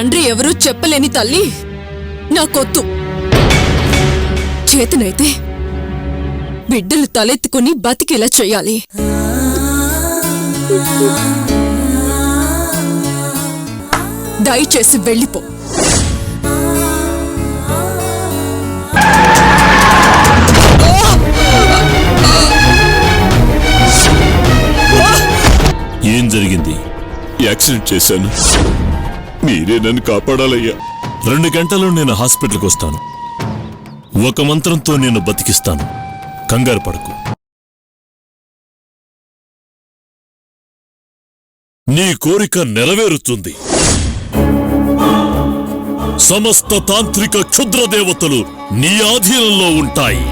తండ్రి ఎవరూ చెప్పలేని తల్లి నాకొద్దు. చేతనైతే బిడ్డలు తలెత్తుకుని బతికేలా చెయ్యాలి. దయచేసి వెళ్ళిపో. ఏం జరిగింది? యాక్సిడెంట్ చేశాను. మీరే నన్ను కాపాడాలయ్యా. 2 గంటల్లో నేను హాస్పిటల్కి వస్తాను. ఒక మంత్రంతో నేను బతికిస్తాను. కంగారు పడకు. నీ కోరిక నెరవేరుతుంది. సమస్త తాంత్రిక క్షుద్ర దేవతలు నీ ఆధీనంలో ఉంటాయి.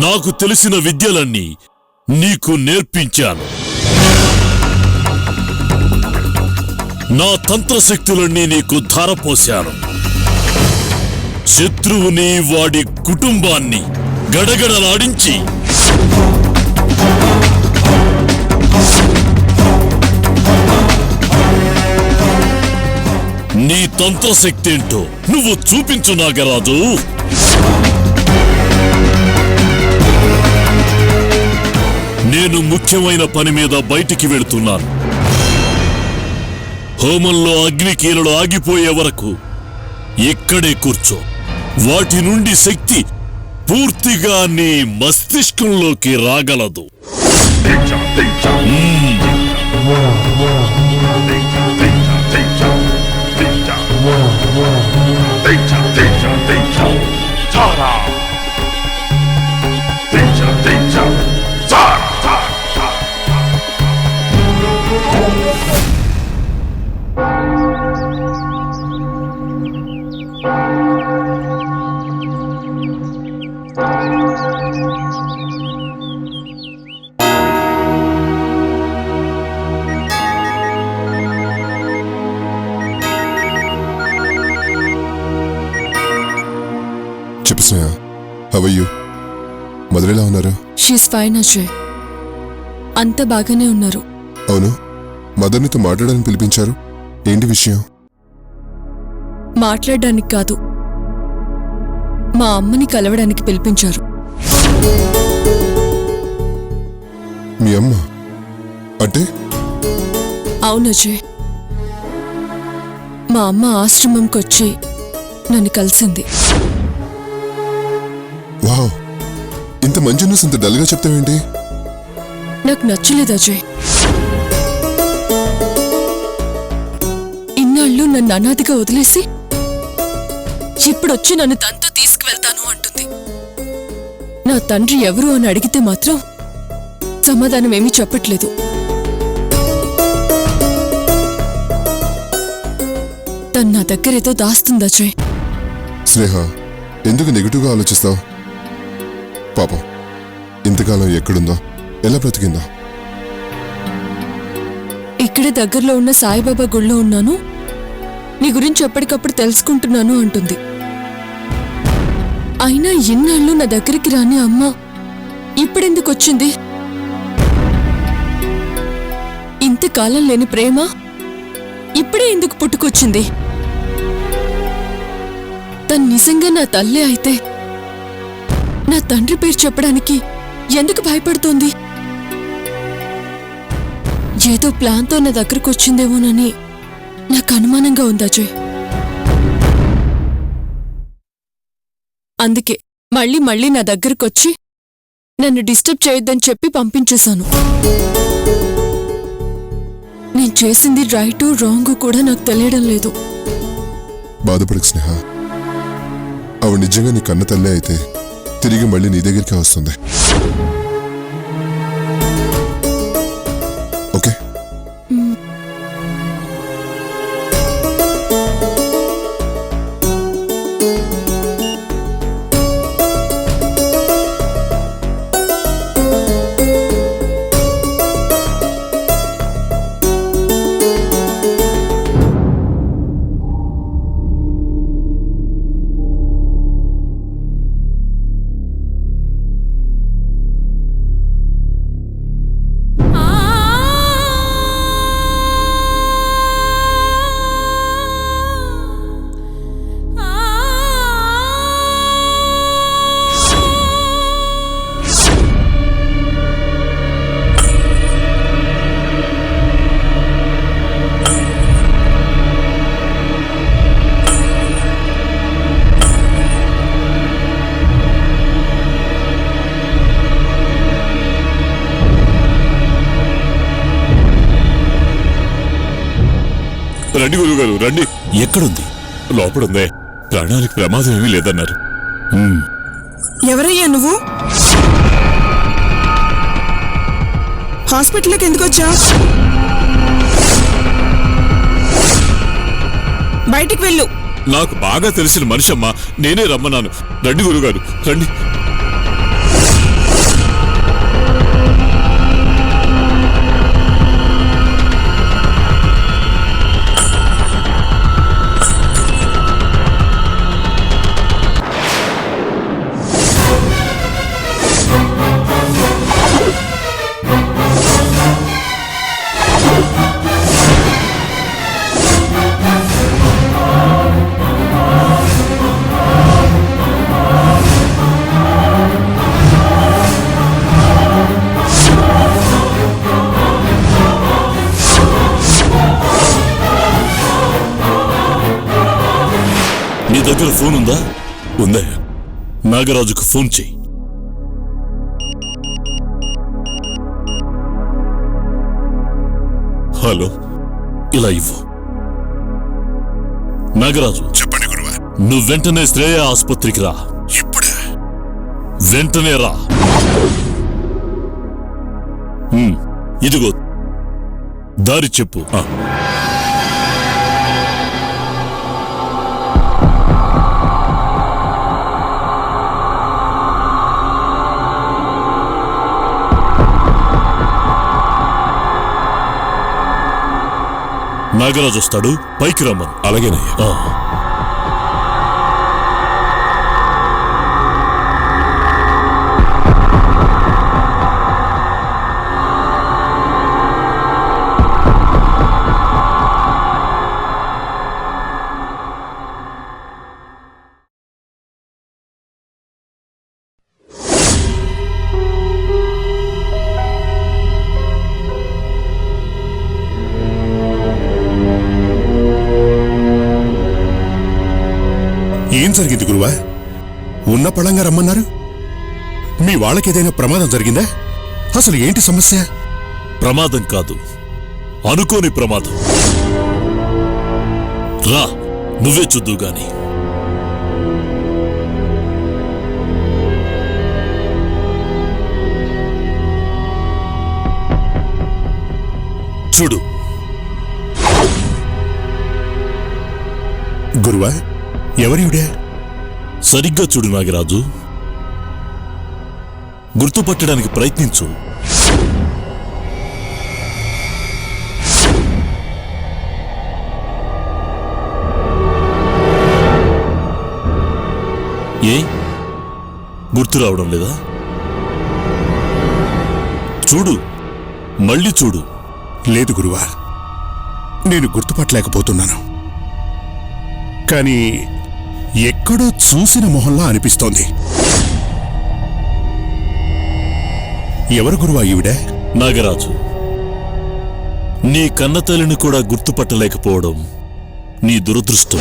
నాకు తెలిసిన విద్యలన్నీ నీకు నేర్పించాను. నా తంత్రశక్తులన్నీ నీకు ధారపోశాను. శత్రువుని వాడి కుటుంబాన్ని గడగడలాడించి నీ తంత్రశక్తి ఏంటో నువ్వు చూపించు నాగరాజు. నేను ముఖ్యమైన పని మీద బయటికి వెళుతున్నాను. హోమంలో అగ్నికీలలు ఆగిపోయే వరకు ఇక్కడే కూర్చో. వాటి నుండి శక్తి పూర్తిగా నీ మస్తిష్కంలోకి రాగలదు. చెప్పు స్నేహ, హౌ ఆర్ యు? మదర్ ఎలా ఉన్నారు? షీస్ ఫైన్ అజయ్, అంత బాగానే ఉన్నారు. అవును, మదర్ నీతో మాట్లాడడానికి పిలిపించారు. ఏంటి విషయం? మాట్లాడడానికి కాదు, మా అమ్మని కలవడానికి పిలిపించారు. మీ అమ్మ అంటే? అవును అజయ్, మా అమ్మ ఆశ్రమంకొచ్చి నన్ను కలిసింది. వావ్, ఇంత మంచి న్యూస్ ఇంత డల్గా చెప్తావేంటి? నాకు నచ్చలేదు అజయ్. ఇన్నాళ్ళు నన్ను అనాథిగా వదిలేసి ఇప్పుడొచ్చి నన్ను తనతో తీసుకువెళ్తాను అంటుంది. నా తండ్రి ఎవరు అని అడిగితే మాత్రం సమాధానం ఏమీ చెప్పట్లేదు. తను నా దగ్గరేదో దాస్తుంది అజయ్. స్నేహ, ఎందుకు నెగిటివ్గా ఆలోచిస్తావు? పాపం, ఇంతకాలం ఎక్కడుందో, ఎలా బ్రతికిందో? ఇక్కడే దగ్గరలో ఉన్న సాయిబాబా గుళ్ళో ఉన్నాను, నీ గురించి ఎప్పటికప్పుడు తెలుసుకుంటున్నాను అంటుంది. అయినా ఇన్నాళ్ళు నా దగ్గరికి రాని అమ్మ ఇప్పుడెందుకు వచ్చింది? ఇంతకాలం లేని ప్రేమ ఇప్పుడే ఎందుకు పుట్టుకొచ్చింది? తను నిజంగా నా తల్లే అయితే నా తండ్రి పేరు చెప్పడానికి ఎందుకు భయపడుతోంది? ఏదో ప్లాన్తో నా దగ్గరకు వచ్చిందేమోనని నాకు అనుమానంగా ఉంది అజయ్. అందుకే మళ్ళీ మళ్ళీ నా దగ్గరకొచ్చి నన్ను డిస్టర్బ్ చేయొద్దని చెప్పి పంపించేశాను. నేను చేసింది రైటు రాంగు కూడా నాకు తెలియడం లేదు. బాధపడకు స్నేహ, ఆవిడ నిజంగా నీ కన్న తల్లే అయితే తిరిగి మళ్ళీ నీ దగ్గరికి వస్తుంది. ఓకే? రండి గురుగారు రండి. ఎక్కడుంది? లోపడుందే. ప్రాణానికి ప్రమాదం ఏమీ లేదన్నారు. ఎవరయ్యా నువ్వు? హాస్పిటల్కి ఎందుకు వచ్చావు? బయటికి వెళ్ళు. నాకు బాగా తెలిసిన మనిషమ్మా, నేనే రమ్మన్నాను. రండి గురుగారు రండి. నీ దగ్గర ఫోన్ ఉందా? ఉందా? నాగరాజుకు ఫోన్ చెయ్యి. హలో, ఇలా ఇవ్వు. నాగరాజు, చెప్పండి గురువా. నువ్వు వెంటనే శ్రేయ ఆసుపత్రికి రా. ఇప్పుడే? వెంటనే రా. ఇదిగో దారి చెప్పు. నాగరాజు వస్తాడు, పైకి రమ్మను. అలాగేనయ్యా. ఏం జరిగింది గురువా? ఉన్న పళంగా రమ్మన్నారు. మీ వాళ్ళకేదైనా ప్రమాదం జరిగిందా? అసలు ఏంటి సమస్య? ప్రమాదం కాదు, అనుకోని ప్రమాదం. రా, నువ్వే చూద్దు గాని. చూడు. గురువా, ఎవరివిడే? సరిగ్గా చూడు నాగరాజు. గుర్తుపట్టడానికి ప్రయత్నించు. ఏ గుర్తు రావడం లేదా? చూడు, మళ్ళీ చూడు. లేదు గురువా, నేను గుర్తుపట్టలేకపోతున్నాను. కానీ ఎక్కడో చూసిన మొహంలా అనిపిస్తోంది. ఎవరు గురువా ఈవిడ? నాగరాజు, నీ కన్నతల్లిని కూడా గుర్తుపట్టలేకపోవడం నీ దురదృష్టం.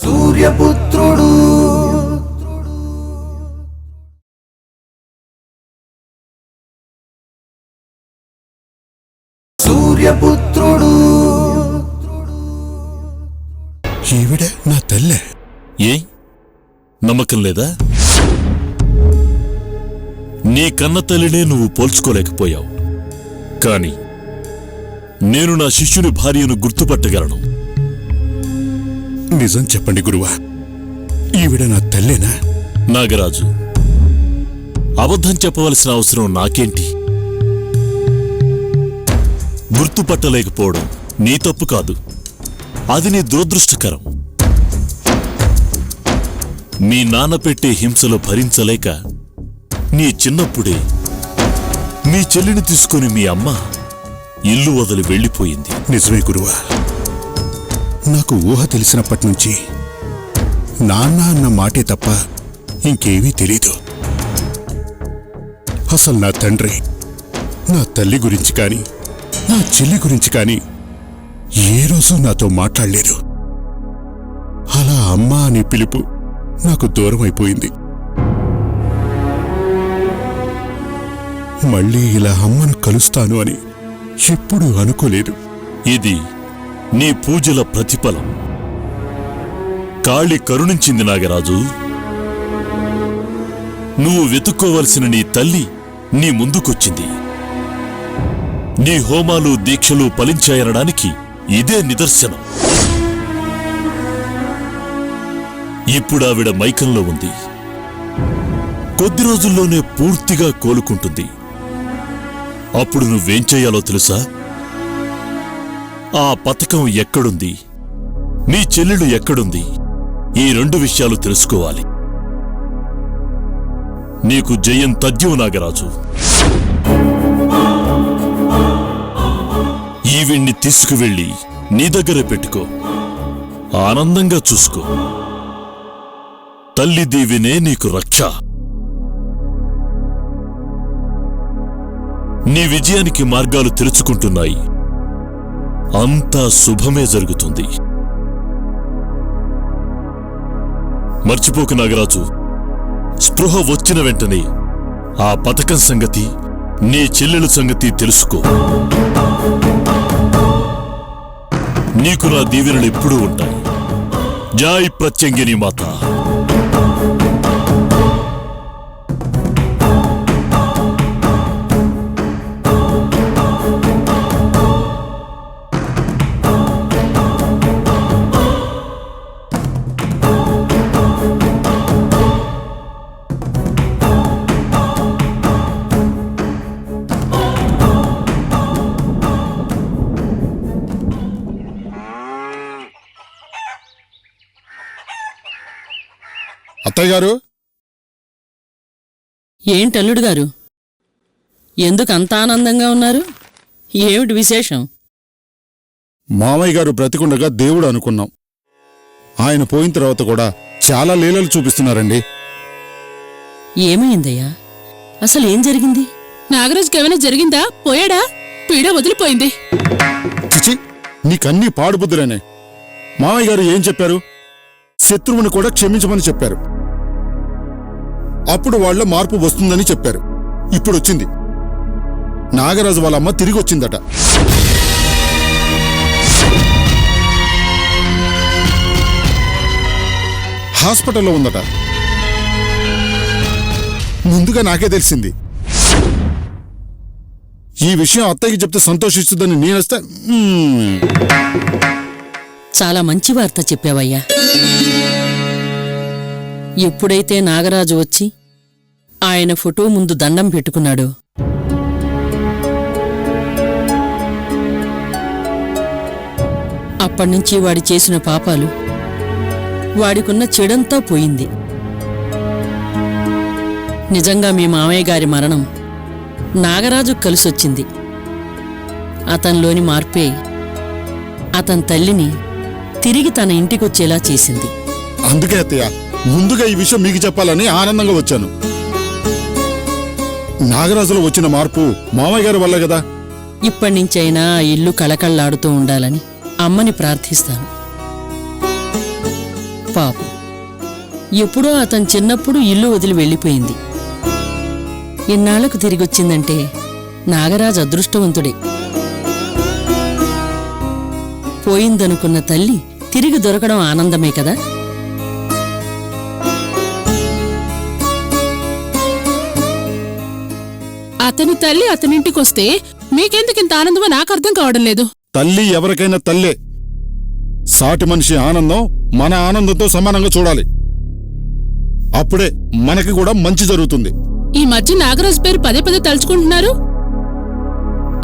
సూర్యపుత్రుడు సూర్యపుత్రుడు ఈవిడ నా తల్లే. ఏ నమ్మకం లేదా? నీ కన్నతల్లినే నువ్వు పోల్చుకోలేకపోయావు, కాని నేను నా శిష్యుని భార్యను గుర్తుపట్టగలను. నిజం చెప్పండి గురువా, ఈవిడ నా తల్లేనా? నాగరాజు, అబద్ధం చెప్పవలసిన అవసరం నాకేంటి? గుర్తుపట్టలేకపోవడం నీ తప్పు కాదు, అది నీ దురదృష్టకరం. మీ నాన్న పెట్టే హింసలు భరించలేక నీ చిన్నప్పుడే మీ చెల్లిని తీసుకుని మీ అమ్మ ఇల్లు వదిలి వెళ్ళిపోయింది. నిజమే గురువా, నాకు ఊహ తెలిసినప్పటి నుంచి నాన్న అన్న మాటే తప్ప ఇంకేమీ తెలీదు. అసలు నా తండ్రి నా తల్లి గురించి కానీ నా చెల్లి గురించి కానీ ఏ రోజు నాతో మాట్లాడలేదు. అమ్మ అనే పిలుపు నాకు దూరమైపోయింది. మళ్ళీ ఇలా అమ్మను కలుస్తాను అని ఎప్పుడూ అనుకోలేదు. ఇది నీ పూజల ప్రతిఫలం. కాళి కరుణించింది నాగరాజు. నువ్వు వెతుక్కోవలసిన నీ తల్లి నీ ముందుకొచ్చింది. నీ హోమాలు దీక్షలు ఫలించాయనడానికి ఇదే నిదర్శనం. ఇప్పుడావిడ మైకంలో ఉంది. కొద్ది రోజుల్లోనే పూర్తిగా కోలుకుంటుంది. అప్పుడు నువ్వేం చెయ్యాలో తెలుసా? ఆ పథకం ఎక్కడుంది, నీ చెల్లెలు ఎక్కడుంది, ఈ 2 విషయాలు తెలుసుకోవాలి. నీకు జయం తథ్యం నాగరాజు. ఈవిడ్ని తీసుకువెళ్ళి నీ దగ్గర పెట్టుకో. ఆనందంగా చూసుకో. తల్లి దీవినే నీకు రక్ష. నీ విజయానికి మార్గాలు తెరుచుకుంటున్నాయి. అంతా శుభమే జరుగుతుంది. మర్చిపోకు నాగరాజు. స్పృహ వచ్చిన వెంటనే ఆ పథకం సంగతి, నీ చెల్లెలు సంగతి తెలుసుకో. నీకు నా దీవెనలు ఎప్పుడూ ఉంటాయి. జై ప్రత్యంగిని మాత. అత్తయ్య గారు, ఏంటల్లుడు గారు, ఎందుకు అంత ఆనందంగా ఉన్నారు? ఏమిటి విశేషం? మామయ్య గారు బ్రతికుండగా దేవుడు అనుకున్నాం. ఆయన పోయిన తర్వాత కూడా చాలా లీలలు చూపిస్తున్నారండి. ఏమైందయ్యా? అసలు ఏం జరిగింది? నాగరాజుకి ఏమైనా జరిగిందా? పోయాడా? పీడ వదిలిపోయింది. చిచి, నీకన్నీ పాడుబుద్ధులేనే. మామయ్య గారు ఏం చెప్పారు? శత్రువుని కూడా క్షమించమని చెప్పారు. అప్పుడు వాళ్ళ మార్పు వస్తుందని చెప్పారు. ఇప్పుడొచ్చింది. నాగరాజు వాళ్ళమ్మ తిరిగి వచ్చిందట. హాస్పిటల్లో ఉందట. ముందుగా నాకే తెలిసింది. ఈ విషయం అత్తయ్యకి చెప్తే సంతోషిస్తుందని నేనొస్తే చాలా మంచి వార్త చెప్పావయ్యా. ఎప్పుడైతే నాగరాజు వచ్చి ఆయన ఫోటో ముందు దండం పెట్టుకున్నాడో అప్పటినుంచి వాడి చేసిన పాపాలు, వాడికున్న చెడంతా పోయింది. నిజంగా మీ మామయ్య గారి మరణం నాగరాజు కలిసొచ్చింది. అతనిలోని మార్పే అతని తల్లిని తిరిగి తన ఇంటికొచ్చేలా చేసింది. అందుకే అత్తయ్య ముందుగా ఈ విషయం మీకు చెప్పాలని ఆనందంగా వచ్చాను. నాగరాజులో వచ్చిన మార్పు మామయ్య గారి వల్ల కదా. ఇప్పటినుంచైనా ఆ ఇల్లు కళకళలాడుతూ ఉండాలని అమ్మని ప్రార్థిస్తాను. పాపం, ఎప్పుడో అతను చిన్నప్పుడు ఇల్లు వదిలి వెళ్ళిపోయింది. ఇన్నాళ్లకు తిరిగొచ్చిందంటే నాగరాజు అదృష్టవంతుడే. పోయిందనుకున్న తల్లి తిరిగి దొరకడం ఆనందమే కదా. అతని తల్లి అతనింటికొస్తే మీకెందుకింత ఆనందమో నాకు అర్థం కావడం లేదు. తల్లి ఎవరికైనా తల్లే. సాటి మనిషి ఆనందం మన ఆనందంతో సమానంగా చూడాలి. అప్పుడే మనకి కూడా మంచి జరుగుతుంది. ఈ మధ్య నాగరాజు పేరు పదే పదే తలుచుకుంటున్నారు.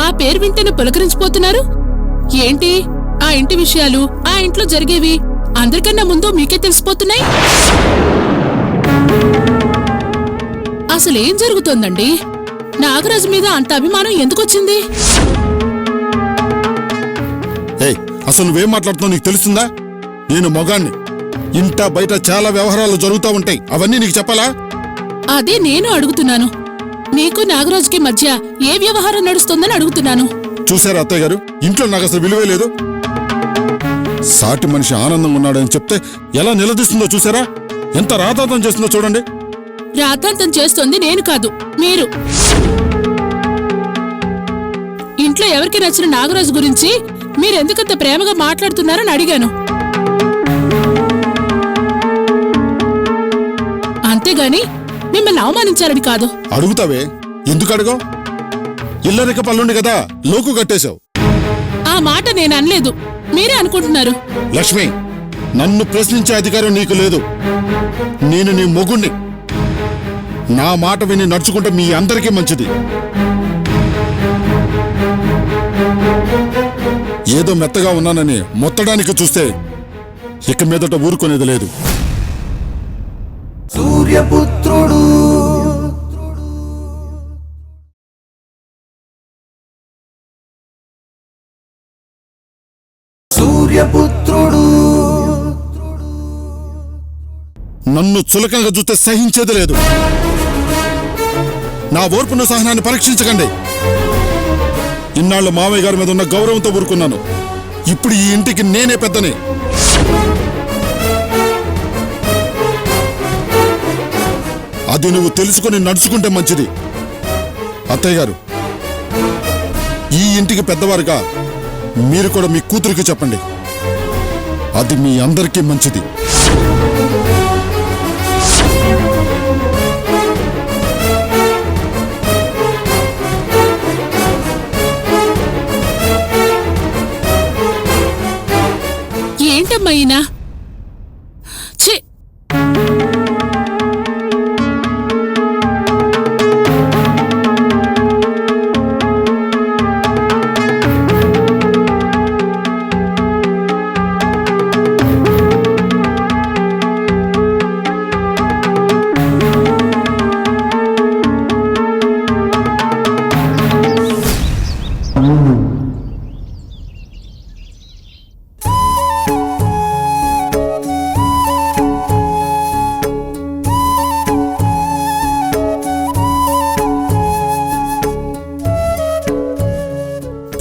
ఆ పేరు వింటేనే పులకరించిపోతున్నారు. ఏంటి ఆ ఇంటి విషయాలు, ఆ ఇంట్లో జరిగేవి అందరికన్నా ముందు మీకే తెలిసిపోతున్నాయి. అసలేం జరుగుతోందండి? నాగరాజు మీద అంత అభిమానం ఎందుకొచ్చింది? అసలు నువ్వేం మాట్లాడుతున్నావు నీకు తెలుస్తుందా? నేను మొగాన్ని. ఇంట బయట చాలా వ్యవహారాలు జరుగుతూ ఉంటాయి. అవన్నీ నీకు చెప్పాలా? అదే నేను అడుగుతున్నాను. నీకు నాగరాజుకి మధ్య ఏ వ్యవహారం నడుస్తుందని అడుగుతున్నాను. చూసారా అత్తయ్య గారు, ఇంట్లో నాకు అసలు విలువే లేదు. సాటి మనిషి ఆనందంగా ఉన్నాడని చెప్తే ఎలా నిలదీస్తుందో చూసారా? ఎంత రాతాంతం చేస్తుందో చూడండి. రాతాంతం చేస్తోంది నేను కాదు, మీరు. ఇంట్లో ఎవరికి నచ్చిన నాగరాజు గురించి మీరెందుకంత ప్రేమగా మాట్లాడుతున్నారని అడిగాను. అంతేగాని మిమ్మల్ని అవమానించారని కాదు. అడుగుతావే, ఎందుకు అడగో? ఇల్లరిక పల్లుండి కదా లోకు కట్టేశావు. ఆ మాట నేను అనలేదు, మీరే అనుకుంటున్నారు. లక్ష్మి, నన్ను ప్రశ్నించే అధికారం నీకు లేదు. నేను నీ మొగుణ్ణి. నా మాట విని నడుచుకుంటే మీ అందరికీ మంచిది. ఏదో మెత్తగా ఉన్నానని మొత్తడానికి చూస్తే ఇక మీదట ఊరుకునేది లేదు. సూర్యపుత్రుడు సూర్యపుత్రుడు నన్ను చులకంగా చూస్తే సహించేది లేదు. నా ఓర్పును సహనాన్ని పరీక్షించకండి. ఇన్నాళ్ళు మామయ్య గారి మీద ఉన్న గౌరవంతో ఊరుకున్నాను. ఇప్పుడు ఈ ఇంటికి నేనే పెద్దని. అది నువ్వు తెలుసుకుని నడుచుకుంటే మంచిది. అత్తయ్య గారు, ఈ ఇంటికి పెద్దవారుగా మీరు కూడా మీ కూతురికి చెప్పండి. అది మీ అందరికీ మంచిది. ఏంటమ్మా ఈయన? ఛీ!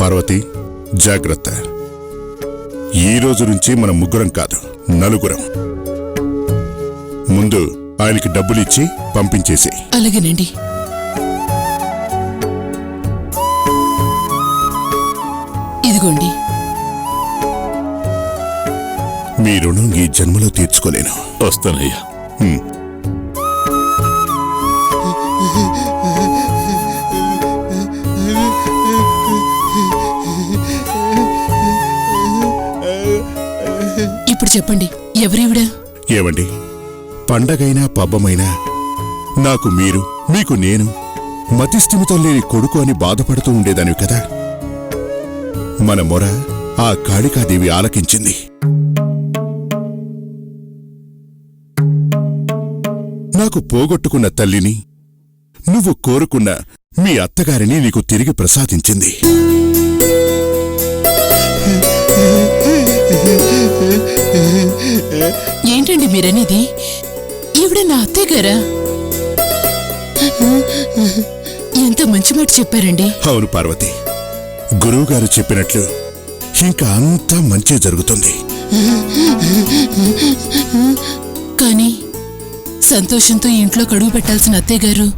పార్వతి, జాగ్రత్త. ఈ రోజు నుంచి మనం ముగ్గురం కాదు, నలుగురం. ముందు ఆయనకి డబ్బులిచ్చి పంపించేసి. అలాగేనండి. ఇదిగోండి. మీ రుణం ఈ జన్మలో తీర్చుకోలేను. వస్తానయ్యా. ఇప్పుడు చెప్పండి, ఎవరివిడ? ఏమండి, పండగైనా పబ్బమైనా నాకు మీరు, మీకు నేను, మతిస్థిమితం లేని కొడుకు అని బాధపడుతూ ఉండేదానివి కదా. మన మొర ఆ కాళికాదేవి ఆలకించింది. నాకు పోగొట్టుకున్న తల్లిని, నువ్వు కోరుకున్న మీ అత్తగారిని నీకు తిరిగి ప్రసాదించింది. ఏంటండి మీరనేది? ఈవిడ నా అత్తయ్య గారా? ఎంత మంచి మాట చెప్పారండి. అవును పార్వతి, గురువుగారు చెప్పినట్లు ఇంకా అంతా మంచి జరుగుతుంది. కానీ సంతోషంతో ఇంట్లో కడుగు పెట్టాల్సిన అత్తయ్య గారు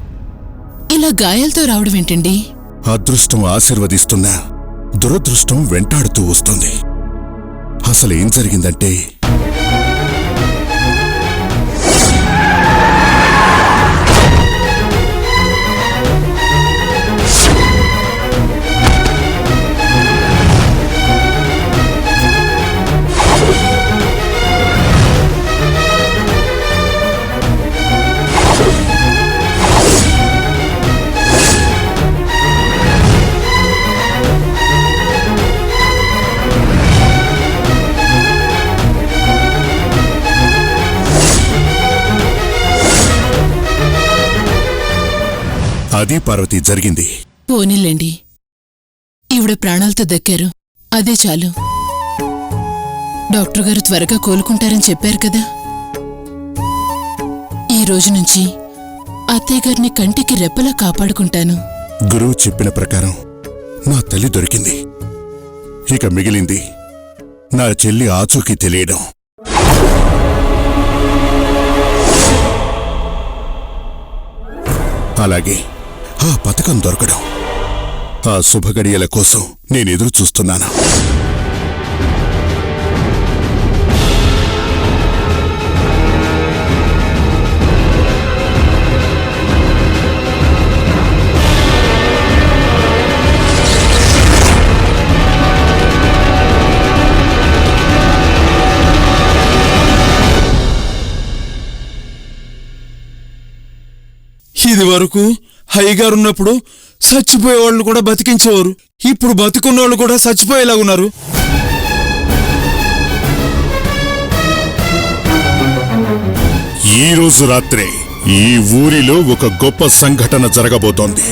ఇలా గాయాలతో రావడం ఏంటండి? అదృష్టం ఆశీర్వదిస్తున్నా దురదృష్టం వెంటాడుతూ వస్తుంది. అసలేం జరిగిందంటే, అది పార్వతి జరిగింది. పోనీలేండి, ఈవిడ ప్రాణాలతో దక్కారు, అదే చాలు. డాక్టర్ గారు త్వరగా కోలుకుంటారని చెప్పారు కదా. ఈ రోజు నుంచి అత్తయ్య గారిని కంటికి రెప్పలా కాపాడుకుంటాను. గురువు చెప్పిన ప్రకారం నా తల్లి దొరికింది. ఇక మిగిలింది నా చెల్లి ఆచూకీ తెలియడం. అలాగే ఆ పథకం దొరకడం. ఆ శుభగడియల కోసం నేను ఎదురు చూస్తున్నాను. ఇది వరకు హైగారున్నప్పుడు చచ్చిపోయేవాళ్ళు కూడా బతికించేవారు. ఇప్పుడు బతికున్నోళ్ళు కూడా చచ్చిపోయేలాగున్నారు. ఈ రోజు రాత్రే ఈ ఊరిలో ఒక గొప్ప సంఘటన జరగబోతోంది.